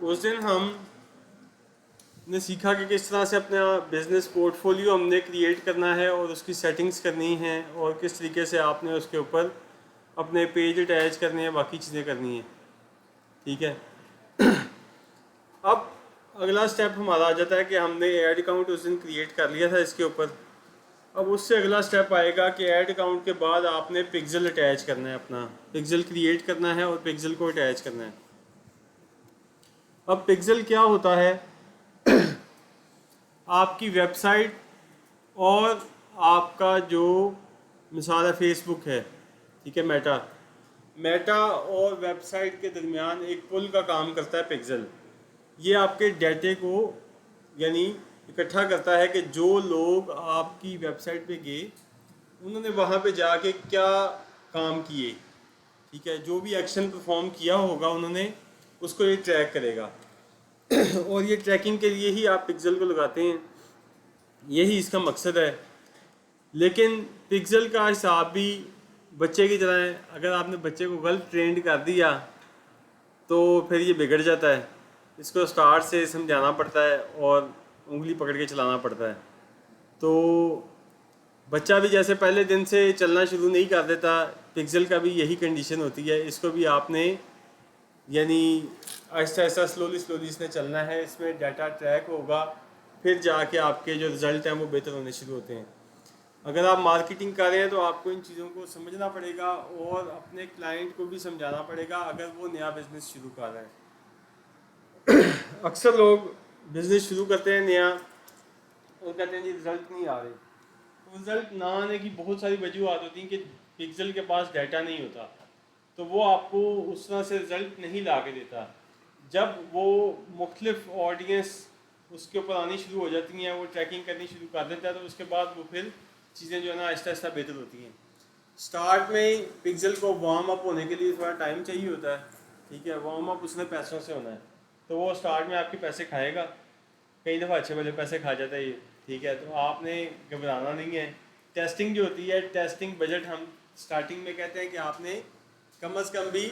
उस दिन हम ने सीखा कि किस तरह से अपना बिज़नेस पोर्टफोलियो हमने क्रिएट करना है और उसकी सेटिंग्स करनी है और किस तरीके से आपने उसके ऊपर अपने पेज अटैच करने हैं, बाकी चीज़ें करनी हैं। ठीक है। अब अगला स्टेप हमारा आ जाता है कि हमने ऐड अकाउंट उस दिन क्रिएट कर लिया था इसके ऊपर। अब उससे अगला स्टेप आएगा कि ऐड अकाउंट के बाद आपने पिक्सल अटैच करना है, अपना पिक्सल क्रिएट करना है और पिक्सल को अटैच करना है। अब पिक्सल क्या होता है? आपकी वेबसाइट और आपका जो मिसाल है फेसबुक है, ठीक है, मेटा मेटा और वेबसाइट के दरमियान एक पुल का काम करता है पिक्सल। ये आपके डेटे को यानी इकट्ठा करता है कि जो लोग आपकी वेबसाइट पे गए उन्होंने वहाँ पे जाके क्या काम किए, ठीक है, जो भी एक्शन परफॉर्म किया होगा उन्होंने, उसको ये ट्रैक करेगा। और ये ट्रैकिंग के लिए ही आप पिक्सल को लगाते हैं, यही इसका मकसद है। लेकिन पिक्सल का हिसाब भी बच्चे की तरह है। अगर आपने बच्चे को गलत ट्रेंड कर दिया तो फिर ये बिगड़ जाता है। इसको स्टार्ट से समझाना पड़ता है और उंगली पकड़ के चलाना पड़ता है। तो बच्चा भी जैसे पहले दिन से चलना शुरू नहीं कर देता, पिक्सल का भी यही कंडीशन होती है। इसको भी आपने यानी आहिस्ता आहिस्ता स्लोली स्लोली इसने चलना है। इसमें डाटा ट्रैक होगा, फिर जाके आपके जो रिज़ल्ट हैं वो बेहतर होने शुरू होते हैं। अगर आप मार्केटिंग कर रहे हैं तो आपको इन चीज़ों को समझना पड़ेगा और अपने क्लाइंट को भी समझाना पड़ेगा अगर वो नया बिज़नेस शुरू कर रहा है। अक्सर लोग बिज़नेस शुरू करते हैं नया और कहते हैं जी रिज़ल्ट नहीं आ रहे। तो रिज़ल्ट ना आने की बहुत सारी वजूहत होती हैं कि पिक्सल के पास डाटा नहीं होता, तो वो आपको उस तरह से रिज़ल्ट नहीं ला के देता। जब वो मुख्तलिफ ऑडियंस उसके ऊपर आनी शुरू हो जाती हैं, वो ट्रैकिंग करनी शुरू कर देता है, तो उसके बाद वो फिर चीज़ें जो है ना आहिस्ता आहिस्ता बेहतर होती हैं। स्टार्ट में पिक्सल को वार्म अप होने के लिए थोड़ा टाइम चाहिए होता है, ठीक है। वार्म अप उसने पैसों से होना है, तो वो स्टार्ट में आपके पैसे खाएगा, कई दफ़ा अच्छे वाले पैसे खा जाता है ये, ठीक है। तो आपने घबराना नहीं है। टेस्टिंग जो होती है, टेस्टिंग बजट हम स्टार्टिंग में कहते हैं कि आपने कम अज़ कम भी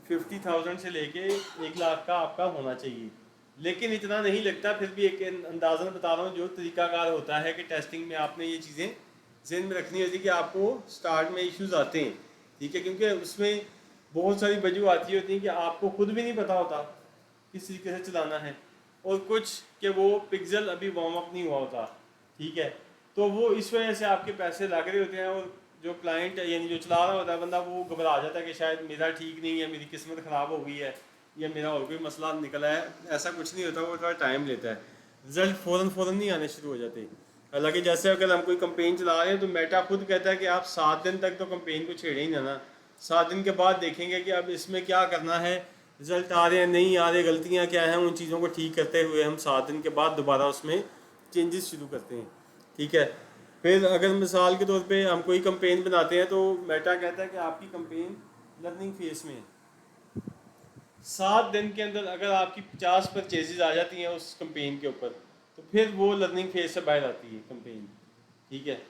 50,000 से लेके 1 लाख का आपका होना चाहिए। लेकिन इतना नहीं लगता, फिर भी एक अंदाज़न बता रहा हूँ जो तरीकाकार होता है कि टेस्टिंग में आपने ये चीज़ें ज़हन में रखनी होती है कि आपको स्टार्ट में इश्यूज आते हैं, ठीक है, क्योंकि उसमें बहुत सारी वजूहत होती हैं कि आपको खुद भी नहीं पता होता किस तरीके से चलाना है, और कुछ कि वो पिक्सल अभी वार्म अप नहीं हुआ होता, ठीक है। तो वो इस वजह से आपके पैसे लग रहे होते हैं और जो क्लाइंट है यानी जो चला रहा होता है बंदा, वो घबरा जाता है कि शायद मेरा ठीक नहीं है, मेरी किस्मत ख़राब हो गई है या मेरा और कोई मसला निकला है। ऐसा कुछ नहीं होता, वो थोड़ा टाइम लेता है। रिज़ल्ट फ़ौरन नहीं आने शुरू हो जाते। हालांकि जैसे अगर हम कोई कंपेन चला रहे हैं तो मेटा खुद कहता है कि आप 7 दिन तक तो कंपेन को छेड़े ही ना। 7 दिन के बाद देखेंगे कि अब इसमें क्या करना है, रिज़ल्ट आ रहे हैं नहीं आ रहे, गलतियाँ क्या हैं, उन चीज़ों को ठीक करते हुए हम 7 दिन के बाद दोबारा उसमें चेंजेस शुरू करते हैं, ठीक है। फिर अगर मिसाल के तौर पे हम कोई कंपेन बनाते हैं तो मेटा कहता है कि आपकी कंपेन लर्निंग फेस में है। 7 दिन के अंदर अगर आपकी 50 परचेजेज आ जाती हैं उस कंपेन के ऊपर, तो फिर वो लर्निंग फेज से बाहर आती है कंपेन, ठीक है।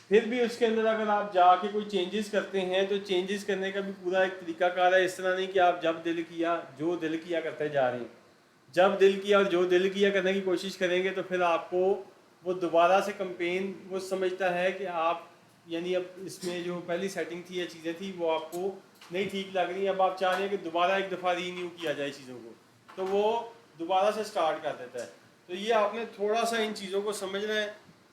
फिर भी उसके अंदर अगर आप जाके कोई चेंजेस करते हैं तो चेंजेस करने का भी पूरा एक तरीकाकार है। इस तरह नहीं कि आप जब दिल किया जो दिल किया करते जा रहे हैं। जब दिल किया और जो दिल किया करने की कोशिश करेंगे तो फिर आपको वो दोबारा से कंपेन वो समझता है कि आप यानी अब इसमें जो पहली सेटिंग थी या चीज़ें थी वो आपको नहीं ठीक लग रही, अब आप चाह रहे हैं कि दोबारा एक दफ़ा रीन्यू किया जाए चीज़ों को, तो वो दोबारा से स्टार्ट कर देता है। तो ये आपने थोड़ा सा इन चीज़ों को समझना है,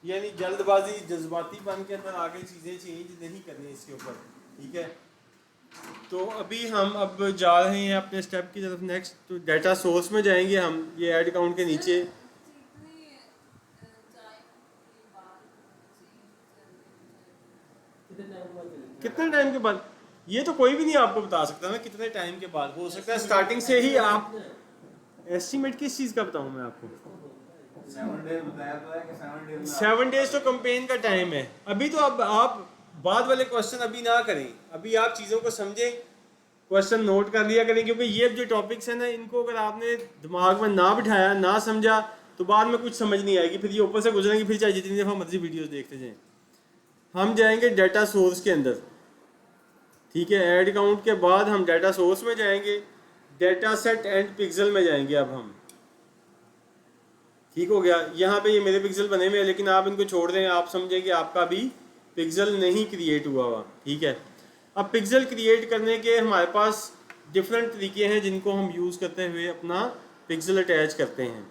यानी जल्दबाजी जज्बाती बन के अंदर आगे चीज़ें चेंज नहीं करनी इसके ऊपर, ठीक है। तो अभी हम अब जा रहे हैं अपने स्टेप की तरफ नेक्स्ट। तो डाटा सोर्स में जाएंगे हम, ये ऐड अकाउंट के नीचे कितने टाइम के बाद, ये तो कोई भी नहीं आपको बता सकता ना कितने टाइम के बाद। हो सकता है स्टार्टिंग से ही आप एस्टिमेट किस चीज़ का बताऊं मैं आपको। 7 डेज तो कंपेन का टाइम है। अभी तो अब आप बाद वाले क्वेश्चन अभी ना करें, अभी आप चीज़ों को समझें, क्वेश्चन नोट कर लिया करें, क्योंकि ये जो टॉपिक्स हैं ना इनको अगर आपने दिमाग में ना बिठाया ना समझा तो बाद में कुछ समझ नहीं आएगी, फिर ये ऊपर से गुजरेंगे, फिर चाहे जितनी दफ़ा मर्जी वीडियोस देखते जाएं। हम जाएंगे डाटा सोर्स के अंदर, ठीक है। ऐड अकाउंट के बाद हम डाटा सोर्स में जाएंगे। डेटा सेट एंड पिक्सल में जाएंगे अब हम। ठीक हो गया, यहाँ पे ये मेरे पिक्सल बने हुए हैं, लेकिन आप इनको छोड़ दें, आप समझें कि आपका भी पिक्सल नहीं क्रिएट हुआ हुआ। ठीक है, अब पिक्सल क्रिएट करने के हमारे पास डिफरेंट तरीके हैं जिनको हम यूज़ करते हुए अपना पिक्सल अटैच करते हैं।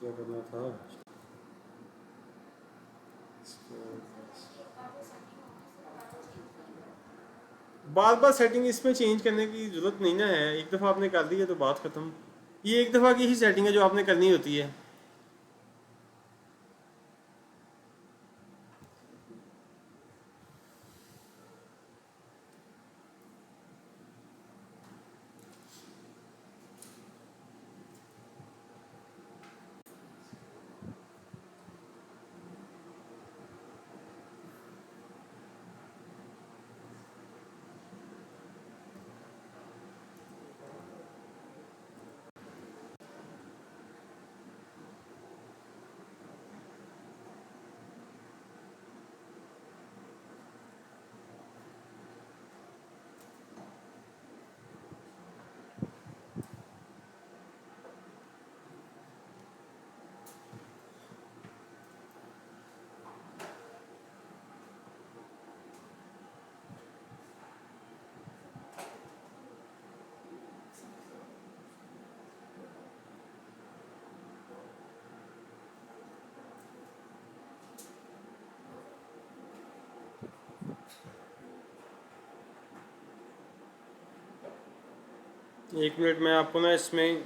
क्या करना था, बार बार सेटिंग इसमें चेंज करने की ज़रूरत नहीं ना है, एक दफ़ा आपने कर दी है तो बात ख़त्म। ये एक दफ़ा की ही सेटिंग है जो आपने करनी होती है। एक मिनट में आपको ना इसमें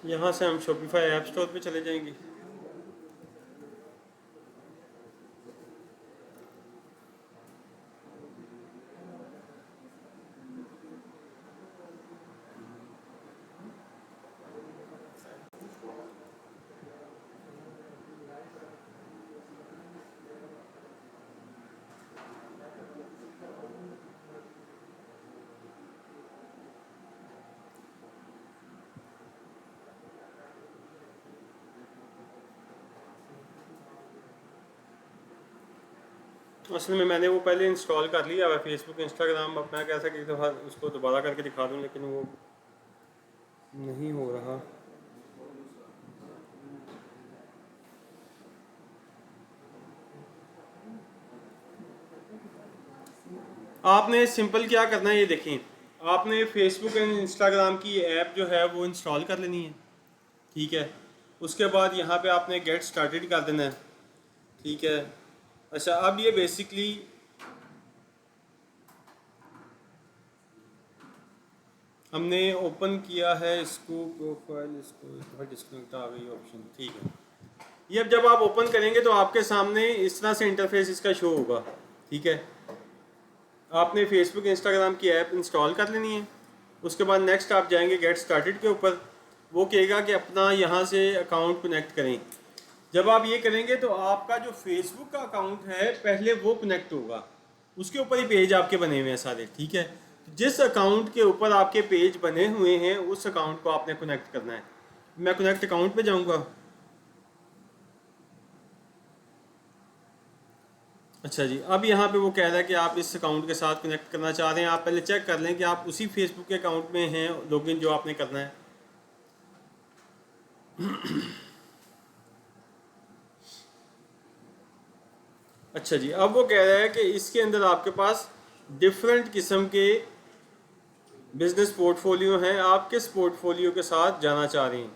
यहाँ से हम शॉपिफाई ऐप स्टोर पे चले जाएंगे। असल में मैंने वो पहले इंस्टॉल कर लिया है फेसबुक इंस्टाग्राम, अब मैं कैसा कि एक दफ़ा उसको दोबारा करके दिखा दूँ, लेकिन वो नहीं हो रहा। आपने सिंपल क्या करना है, ये देखें, आपने फेसबुक एंड इंस्टाग्राम की ऐप जो है वो इंस्टॉल कर लेनी है। ठीक है, उसके बाद यहाँ पे आपने गेट स्टार्टेड कर देना है। ठीक है, अच्छा अब ये बेसिकली हमने ओपन किया है इसको, प्रोफाइल, इसको डिस्कनेक्ट आ गई ऑप्शन। ठीक है, ये अब जब आप ओपन करेंगे तो आपके सामने इस तरह से इंटरफेस इसका शो होगा। ठीक है, आपने फेसबुक इंस्टाग्राम की ऐप इंस्टॉल कर लेनी है। उसके बाद नेक्स्ट आप जाएंगे गेट स्टार्टेड के ऊपर, वो कहेगा कि अपना यहाँ से अकाउंट कनेक्ट करें। जब आप ये करेंगे तो आपका जो फेसबुक का अकाउंट है पहले वो कनेक्ट होगा, उसके ऊपर ही पेज आपके बने हुए हैं सारे। ठीक है, जिस अकाउंट के ऊपर आपके पेज बने हुए हैं उस अकाउंट को आपने कनेक्ट करना है। मैं कनेक्ट अकाउंट पे जाऊंगा। अच्छा जी, अब यहाँ पे वो कह रहा है कि आप इस अकाउंट के साथ कनेक्ट करना चाह रहे हैं। आप पहले चेक कर लें कि आप उसी फेसबुक के अकाउंट में हैं लॉगिन जो आपने करना है। अच्छा जी, अब वो कह रहा है कि इसके अंदर आपके पास डिफरेंट किस्म के बिजनेस पोर्टफोलियो हैं, आप किस पोर्टफोलियो के साथ जाना चाह रहे हैं।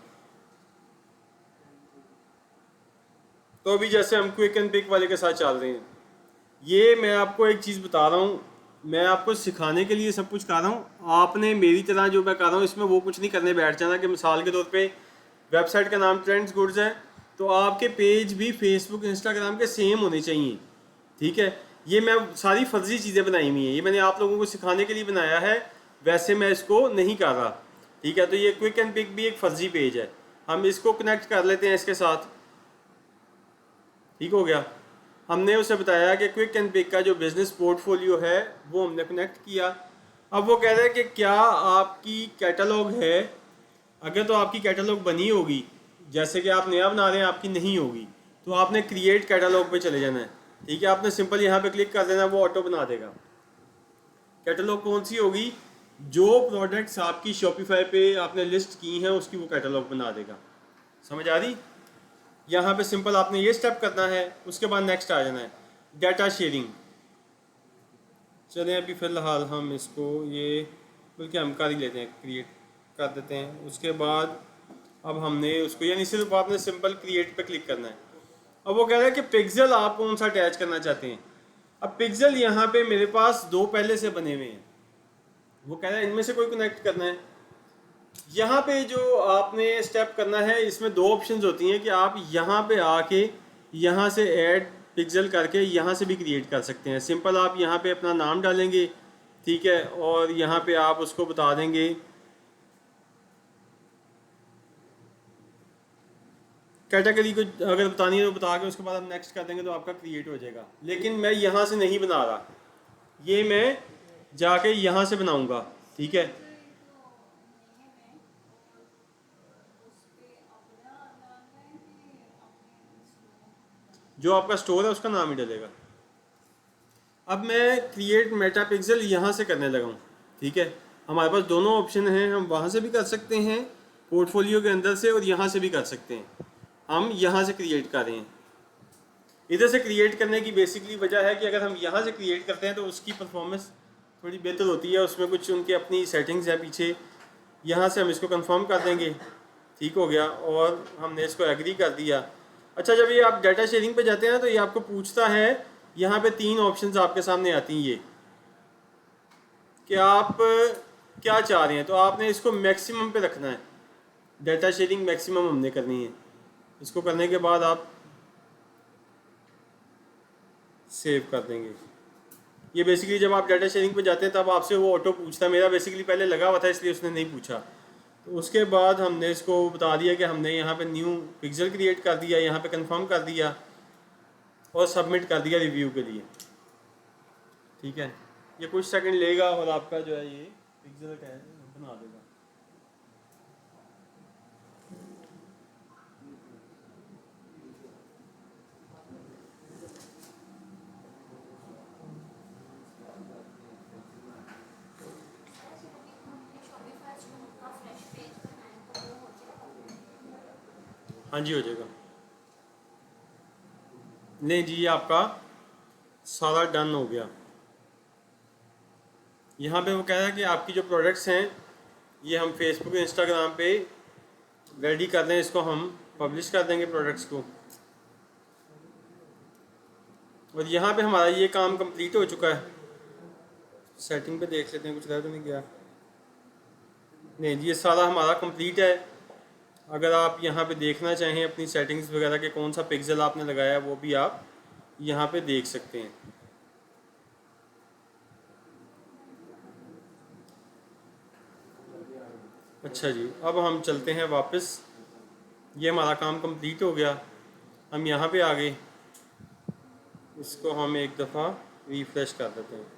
तो अभी जैसे हम क्विक एंड पिक वाले के साथ चल रहे हैं, ये मैं आपको एक चीज़ बता रहा हूँ, मैं आपको सिखाने के लिए सब कुछ कर रहा हूँ। आपने मेरी तरह जो मैं कर रहा हूँ इसमें वो कुछ नहीं करने बैठ जाना कि मिसाल के तौर पे वेबसाइट का नाम ट्रेंड्स गुड्स है तो आपके पेज भी फेसबुक इंस्टाग्राम के सेम होने चाहिए, ठीक है। ये मैं सारी फर्जी चीज़ें बनाई हुई हैं, ये मैंने आप लोगों को सिखाने के लिए बनाया है, वैसे मैं इसको नहीं कर रहा, ठीक है। तो ये क्विक एंड पिक भी एक फर्जी पेज है, हम इसको कनेक्ट कर लेते हैं इसके साथ, ठीक हो गया। हमने उसे बताया कि क्विक एंड पिक का जो बिज़नेस पोर्टफोलियो है वो हमने कनेक्ट किया। अब वो कह रहे हैं कि क्या आपकी कैटलॉग है, अगर तो आपकी कैटलॉग बनी होगी, जैसे कि आप नया बना रहे हैं आपकी नहीं होगी, तो आपने क्रिएट कैटलॉग पे चले जाना है, ठीक है। आपने सिंपल यहाँ पे क्लिक कर देना, वो ऑटो बना देगा। कैटलॉग कौन सी होगी, जो प्रोडक्ट्स आपकी शॉपिफाई पे आपने लिस्ट की हैं उसकी वो कैटलॉग बना देगा। समझ आ रही। यहाँ पे सिंपल आपने ये स्टेप करना है, उसके बाद नेक्स्ट आ जाना है डाटा शेयरिंग। चलें अभी फ़िलहाल हम इसको ये बल्कि हम कर ही लेते हैं, क्रिएट कर देते हैं। उसके बाद अब हमने उसको यानी सिर्फ आपने सिंपल क्रिएट पे क्लिक करना है। अब वो कह रहा है कि पिक्सल आप कौन सा अटैच करना चाहते हैं। अब पिक्सल यहाँ पे मेरे पास 2 पहले से बने हुए हैं, वो कह रहा है इनमें से कोई कनेक्ट करना है। यहाँ पे जो आपने स्टेप करना है इसमें 2 ऑप्शंस होती हैं कि आप यहाँ पे आके यहाँ से ऐड पिक्सल करके यहाँ से भी क्रिएट कर सकते हैं। सिंपल आप यहाँ पे अपना नाम डालेंगे, ठीक है, और यहाँ पे आप उसको बता देंगे कैटेगरी को, अगर बतानी है तो बता के उसके बाद हम नेक्स्ट कर देंगे तो आपका क्रिएट हो जाएगा। लेकिन मैं यहाँ से नहीं बना रहा, ये मैं जाके यहाँ से बनाऊँगा, ठीक है। जो आपका स्टोर है उसका नाम ही डलेगा। अब मैं क्रिएट मेटा पिक्सल यहाँ से करने लगा हूँ, ठीक है। हमारे पास दोनों ऑप्शन हैं, हम वहाँ से भी कर सकते हैं पोर्टफोलियो के अंदर से और यहाँ से भी कर सकते हैं। हम यहाँ से क्रिएट कर रहे हैं। इधर से क्रिएट करने की बेसिकली वजह है कि अगर हम यहाँ से क्रिएट करते हैं तो उसकी परफॉर्मेंस थोड़ी बेहतर होती है, उसमें कुछ उनकी अपनी सेटिंग्स है पीछे। यहाँ से हम इसको कंफर्म कर देंगे, ठीक हो गया, और हमने इसको एग्री कर दिया। अच्छा, जब ये आप डाटा शेयरिंग पे जाते हैं तो ये आपको पूछता है, यहाँ पे 3 ऑप्शंस आपके सामने आती हैं, ये कि आप क्या चाह रहे हैं। तो आपने इसको मैक्सिमम पे रखना है, डाटा शेयरिंग मैक्सिमम हमने करनी है। इसको करने के बाद आप सेव कर देंगे। ये बेसिकली जब आप डाटा शेयरिंग पे जाते हैं तब आपसे वो ऑटो पूछता है। मेरा बेसिकली पहले लगा हुआ था इसलिए उसने नहीं पूछा। तो उसके बाद हमने इसको बता दिया कि हमने यहाँ पे न्यू पिक्सल क्रिएट कर दिया, यहाँ पे कंफर्म कर दिया और सबमिट कर दिया रिव्यू के लिए, ठीक है। ये कुछ सेकंड लेगा और आपका जो है ये पिक्सल बना देगा। हाँ जी, हो जाएगा। नहीं जी, ये आपका सारा डन हो गया। यहाँ पे वो कह रहा है कि आपकी जो प्रोडक्ट्स हैं ये हम फेसबुक इंस्टाग्राम पे रेडी कर दें, इसको हम पब्लिश कर देंगे प्रोडक्ट्स को। और यहाँ पे हमारा ये काम कंप्लीट हो चुका है। सेटिंग पे देख लेते हैं कुछ रह तो नहीं गया। नहीं जी, ये सारा हमारा कंप्लीट है। अगर आप यहाँ पे देखना चाहें अपनी सेटिंग्स वगैरह के कौन सा पिक्सल आपने लगाया है वो भी आप यहाँ पे देख सकते हैं। अच्छा जी, अब हम चलते हैं वापस। ये हमारा काम कंप्लीट हो गया, हम यहाँ पे आ गए। इसको हम एक दफ़ा रिफ्रेश कर देते हैं।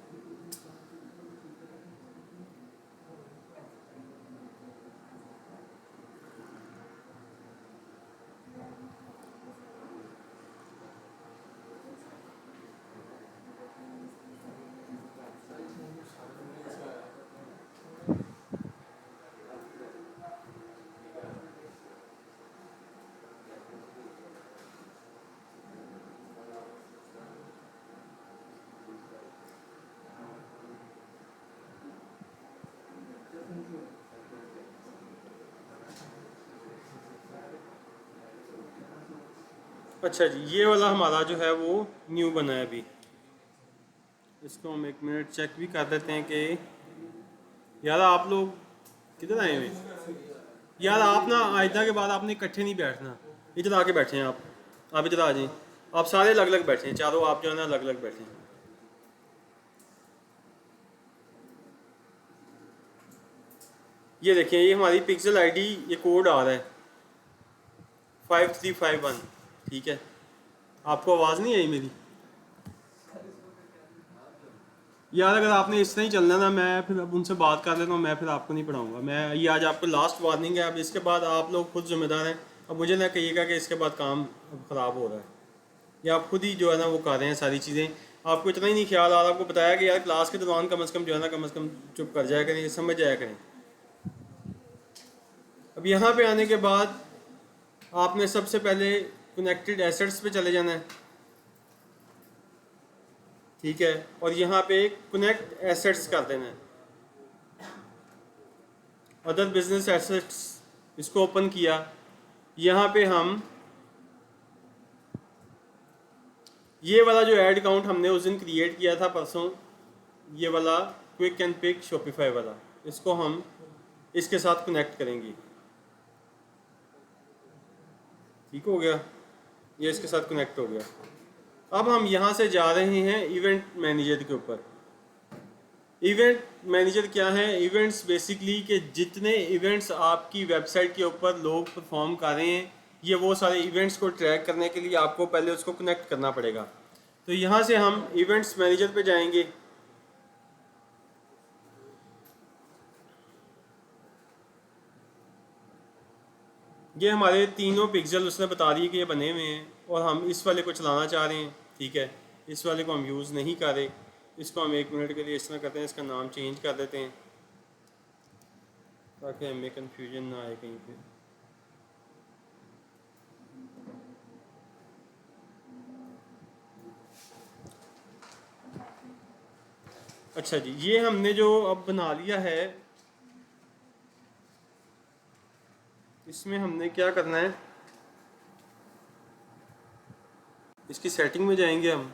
अच्छा जी, ये वाला हमारा जो है वो न्यू बना है अभी। इसको हम एक मिनट चेक भी कर देते हैं कि यार आप लोग किधर आए हुए हैं? यार आप ना आइंदा के बाद आपने इकट्ठे नहीं बैठना, इधर आके बैठे हैं आप इधर आ जाइए। आप सारे अलग अलग बैठे हैं, चारों आप जो है ना अलग अलग बैठे हैं। ये देखिए, ये हमारी पिक्सल आईडी, ये कोड आ रहा है 5351। ठीक है, आपको आवाज़ नहीं आई मेरी? यार अगर आपने इस तरह ही चलना ना, मैं फिर अब उनसे बात कर लेता हूँ, मैं फिर आपको नहीं पढ़ाऊँगा। मैं ये आज आपको लास्ट वार्निंग है, अब इसके बाद आप लोग खुद जिम्मेदार हैं। अब मुझे ना कहिएगा कि इसके बाद काम अब ख़राब हो रहा है, या आप खुद ही जो है ना वो कर रहे हैं सारी चीज़ें। आपको इतना ही नहीं ख्याल आ रहा, आपको बताया कि यार क्लास के दौरान कम से कम जो है ना कम से कम चुप कर जाया करें, समझ जाया करें। अब यहाँ पे आने के बाद आपने सबसे पहले कनेक्टेड एसेट्स पे चले जाना है। ठीक है, और यहाँ पे कनेक्ट एसेट्स कर देना है, अदर बिजनेस एसेट्स, इसको ओपन किया। यहाँ पे हम ये वाला जो ऐड अकाउंट हमने उस दिन क्रिएट किया था परसों, ये वाला क्विक एंड पिक शॉपिफाई वाला, इसको हम इसके साथ कनेक्ट करेंगे। ठीक हो गया, ये इसके साथ कनेक्ट हो गया। अब हम यहाँ से जा रहे हैं इवेंट मैनेजर के ऊपर। इवेंट मैनेजर क्या है? इवेंट्स बेसिकली कि जितने इवेंट्स आपकी वेबसाइट के ऊपर लोग परफॉर्म कर रहे हैं, ये वो सारे इवेंट्स को ट्रैक करने के लिए आपको पहले उसको कनेक्ट करना पड़ेगा। तो यहाँ से हम इवेंट्स मैनेजर पे जाएंगे। ये हमारे तीनों पिक्सल उसने बता दिए कि ये बने हुए हैं, और हम इस वाले को चलाना चाह रहे हैं। ठीक है, इस वाले को हम यूज़ नहीं कर रहे, इसको हम एक मिनट के लिए इस तरह करते हैं, इसका नाम चेंज कर देते हैं ताकि हमें कन्फ्यूजन ना आए कहीं पे। अच्छा जी, ये हमने जो अब बना लिया है, इसमें हमने क्या करना है, इसकी सेटिंग में जाएंगे हम।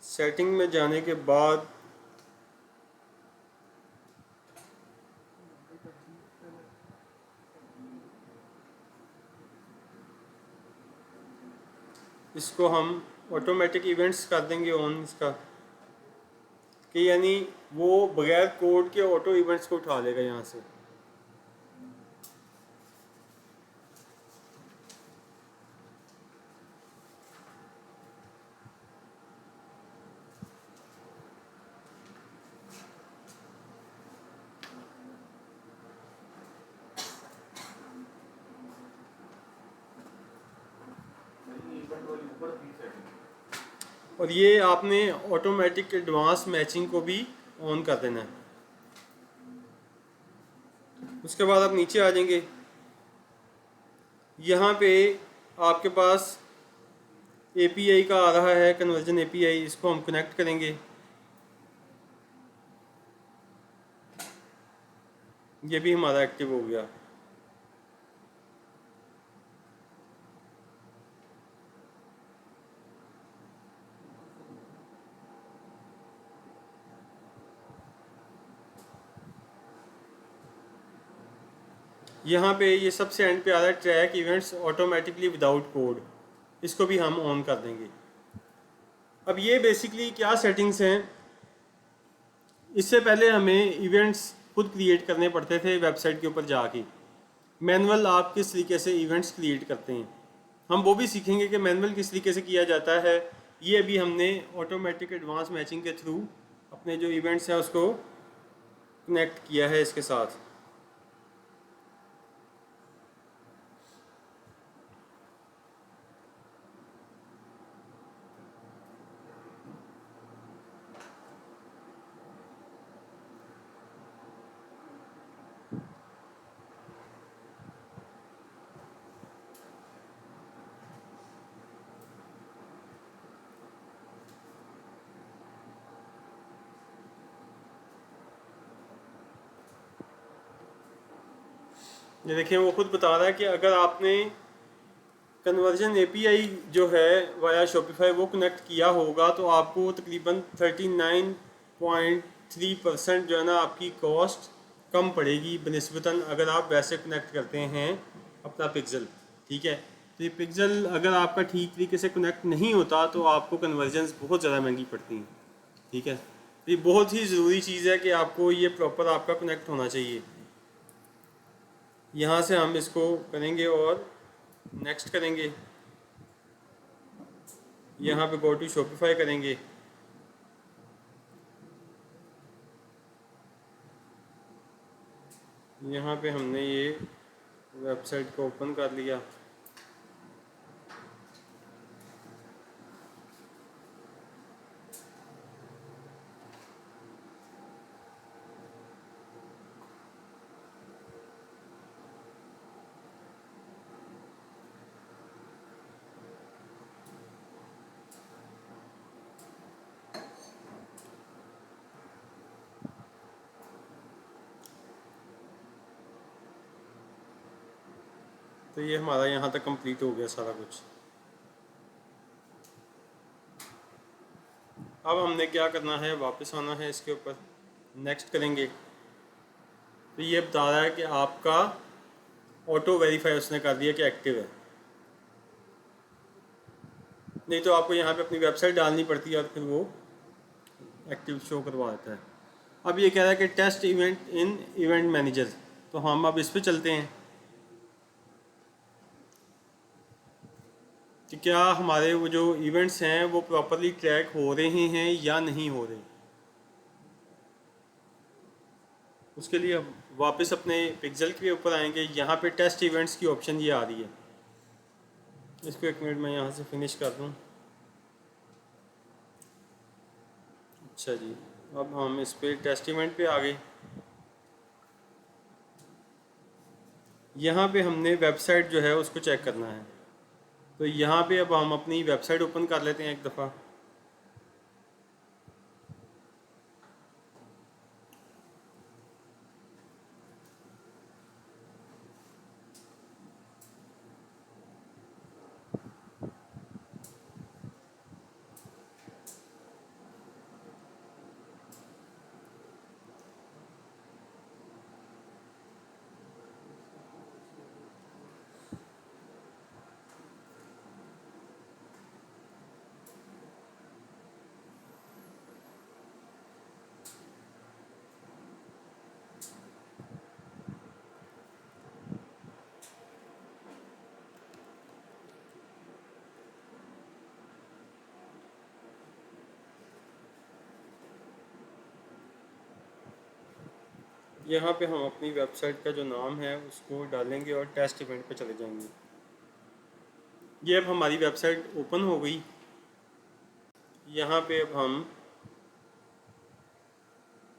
सेटिंग में जाने के बाद इसको हम ऑटोमेटिक इवेंट्स कर देंगे ऑन इसका, कि यानी वो बगैर कोड के ऑटो इवेंट्स को उठा लेगा यहाँ से। और ये आपने ऑटोमेटिक एडवांस मैचिंग को भी ऑन कर देना है। उसके बाद आप नीचे आ जाएंगे, यहाँ पे आपके पास एपीआई का आ रहा है, कन्वर्जन एपीआई, इसको हम कनेक्ट करेंगे। ये भी हमारा एक्टिव हो गया। यहाँ पे ये सबसे एंड पे आ रहा है track events automatically without code, इसको भी हम ऑन कर देंगे। अब ये बेसिकली क्या सेटिंग्स हैं, इससे पहले हमें इवेंट्स खुद क्रिएट करने पड़ते थे वेबसाइट के ऊपर जाके। मैनुअल आप किस तरीके से इवेंट्स क्रिएट करते हैं, हम वो भी सीखेंगे कि मैनुअल किस तरीके से किया जाता है। ये अभी हमने ऑटोमेटिक एडवांस मैचिंग के थ्रू अपने जो इवेंट्स हैं उसको कनेक्ट किया है इसके साथ। ये देखिए वो खुद बता रहा है कि अगर आपने कन्वर्जन एपीआई जो है वाया शॉपिफाई वो कनेक्ट किया होगा तो आपको तकरीबन 39.3% जो है ना आपकी कॉस्ट कम पड़ेगी बनिस्बतन अगर आप वैसे कनेक्ट करते हैं अपना पिक्सल। ठीक है, तो ये पिक्सल अगर आपका ठीक तरीके से कनेक्ट नहीं होता तो आपको कन्वर्जन्स बहुत ज़्यादा महंगी पड़ती हैं। ठीक है, तो ये बहुत ही ज़रूरी चीज़ है कि आपको ये प्रॉपर आपका कनेक्ट होना चाहिए। यहाँ से हम इसको करेंगे और नेक्स्ट करेंगे, यहाँ पे गो टू शॉपिफाई करेंगे। यहाँ पे हमने ये वेबसाइट को ओपन कर लिया। तो ये हमारा यहाँ तक कंप्लीट हो गया सारा कुछ। अब हमने क्या करना है, वापस आना है इसके ऊपर, नेक्स्ट करेंगे। तो ये बता रहा है कि आपका ऑटो वेरीफाई उसने कर दिया कि एक्टिव है, नहीं तो आपको यहाँ पे अपनी वेबसाइट डालनी पड़ती है और फिर वो एक्टिव शो करवा देता है। अब ये कह रहा है कि test event in event manager, तो हम अब इस पर चलते हैं कि क्या हमारे वो जो इवेंट्स हैं वो प्रॉपरली ट्रैक हो रहे हैं या नहीं हो रहे। उसके लिए हम वापस अपने पिक्सल के ऊपर आएंगे। यहाँ पे टेस्ट इवेंट्स की ऑप्शन ये आ रही है, इसको एक मिनट में यहाँ से फिनिश कर दूँ। अच्छा जी, अब हम इस पे टेस्ट इवेंट पे आ गए। यहाँ पे हमने वेबसाइट जो है उसको चेक करना है, तो यहाँ पे अब हम अपनी वेबसाइट ओपन कर लेते हैं एक दफ़ा। यहाँ पे हम अपनी वेबसाइट का जो नाम है उसको डालेंगे और टेस्ट इवेंट पे चले जाएंगे। ये अब हमारी वेबसाइट ओपन हो गई। यहाँ पे अब हम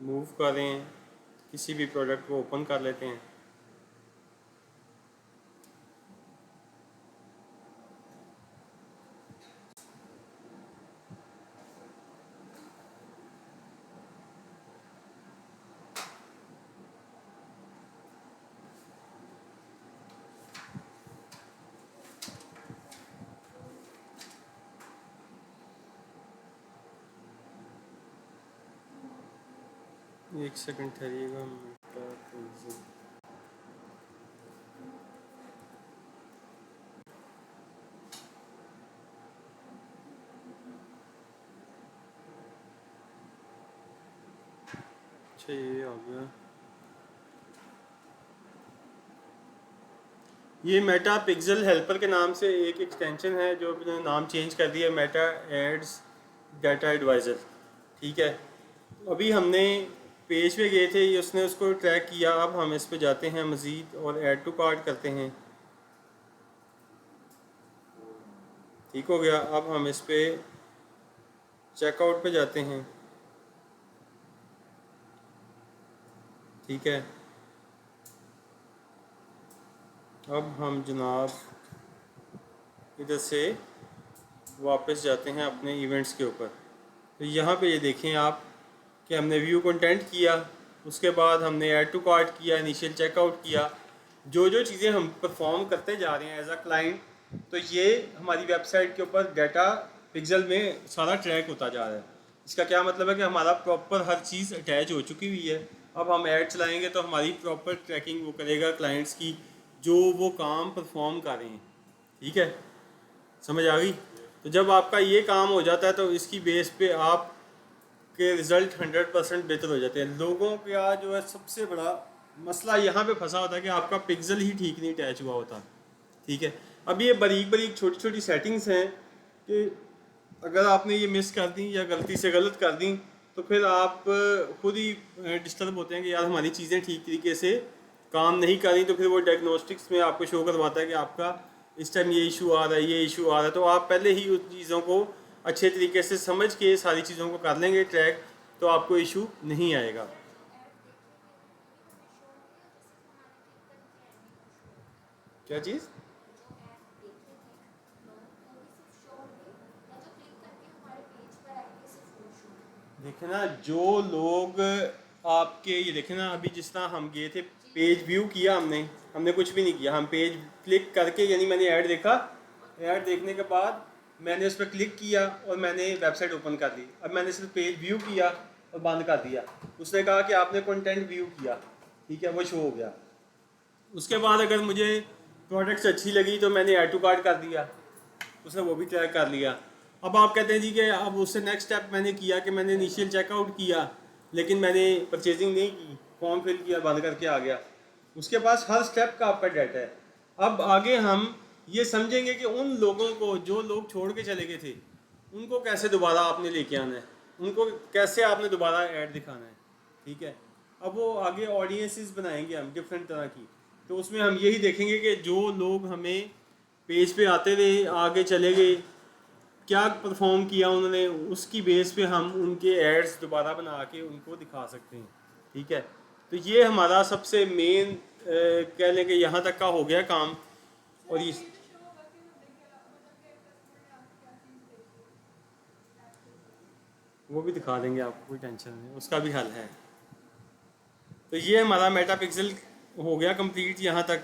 मूव कर रहे हैं, किसी भी प्रोडक्ट को ओपन कर लेते हैं। एक सेकंड ठहरिएगा। अच्छा ये आ गया। ये मेटा पिक्सल हेल्पर के नाम से एक एक्सटेंशन है जो नाम चेंज कर दिया, मेटा एड्स डाटा एडवाइज़र। ठीक है, अभी हमने पेज पे गए थे, उसने उसको ट्रैक किया। अब हम इस पे जाते हैं मज़ीद और ऐड टू कार्ट करते हैं। ठीक हो गया। अब हम इस पे चेकआउट पे जाते हैं। ठीक है, अब हम जनाब इधर से वापस जाते हैं अपने इवेंट्स के ऊपर। तो यहाँ पे ये देखें आप कि हमने व्यू कंटेंट किया, उसके बाद हमने ऐड टू कार्ट किया, इनिशियल चेकआउट किया, जो जो चीज़ें हम परफॉर्म करते जा रहे हैं एज अ क्लाइंट, तो ये हमारी वेबसाइट के ऊपर डाटा पिक्सल में सारा ट्रैक होता जा रहा है। इसका क्या मतलब है कि हमारा प्रॉपर हर चीज़ अटैच हो चुकी हुई है। अब हम ऐड चलाएंगे तो हमारी प्रॉपर ट्रैकिंग वो करेगा क्लाइंट्स की, जो वो काम परफॉर्म कर रहे हैं। ठीक है, समझ आ गई? तो जब आपका ये काम हो जाता है तो इसकी बेस पे आप के रिज़ल्ट 100% बेहतर हो जाते हैं। लोगों का जो है सबसे बड़ा मसला यहाँ पे फंसा होता है कि आपका पिक्सल ही ठीक नहीं अटैच हुआ होता। ठीक है, अब ये बारीक बारीक छोटी छोटी सेटिंग्स हैं कि अगर आपने ये मिस कर दी या गलती से गलत कर दी तो फिर आप खुद ही डिस्टर्ब होते हैं कि यार हमारी चीज़ें ठीक तरीके से काम नहीं कर रही। तो फिर वो डायग्नोस्टिक्स में आपको शो करवाता है कि आपका इस टाइम ये इशू आ रहा है, ये इशू आ रहा है। तो आप पहले ही उन चीज़ों को अच्छे तरीके से समझ के सारी चीज़ों को कर लेंगे ट्रैक, तो आपको इशू नहीं आएगा। क्या चीज़? देखे ना, जो लोग आपके ये देखे ना, अभी जिस तरह हम गए थे पेज व्यू किया, हमने हमने कुछ भी नहीं किया। हम पेज क्लिक करके, यानी मैंने ऐड देखा, ऐड देखने के बाद मैंने उस पर क्लिक किया और मैंने वेबसाइट ओपन कर दी। अब मैंने सिर्फ पेज व्यू किया और बंद कर दिया। उसने कहा कि आपने कंटेंट व्यू किया, ठीक है, वो शो हो गया। उसके बाद अगर मुझे प्रोडक्ट्स अच्छी लगी तो मैंने ऐड टू कार्ट कर दिया, उसने वो भी ट्रैक कर लिया। अब आप कहते हैं जी कि अब उससे नेक्स्ट स्टेप मैंने किया कि मैंने इनिशियल चेकआउट किया, लेकिन मैंने परचेजिंग नहीं की, फॉर्म फिल किया, बंद करके आ गया। उसके पास हर स्टेप का आपका डाटा है। अब आगे हम ये समझेंगे कि उन लोगों को जो लोग छोड़ के चले गए थे, उनको कैसे दोबारा आपने लेके आना है, उनको कैसे आपने दोबारा ऐड दिखाना है। ठीक है, अब वो आगे ऑडियंसेस बनाएंगे हम डिफरेंट तरह की। तो उसमें हम यही देखेंगे कि जो लोग हमें पेज पे आते रहे, आगे चले गए, क्या परफॉर्म किया उन्होंने, उसकी बेस पे हम उनके एड्स दोबारा बना के उनको दिखा सकते हैं। ठीक है, तो ये हमारा सबसे मेन कह लें कि यहाँ तक का हो गया काम। और ये वो भी दिखा देंगे आपको, कोई टेंशन नहीं, उसका भी हल है। तो ये हमारा मेटा पिक्सल हो गया कंप्लीट यहाँ तक।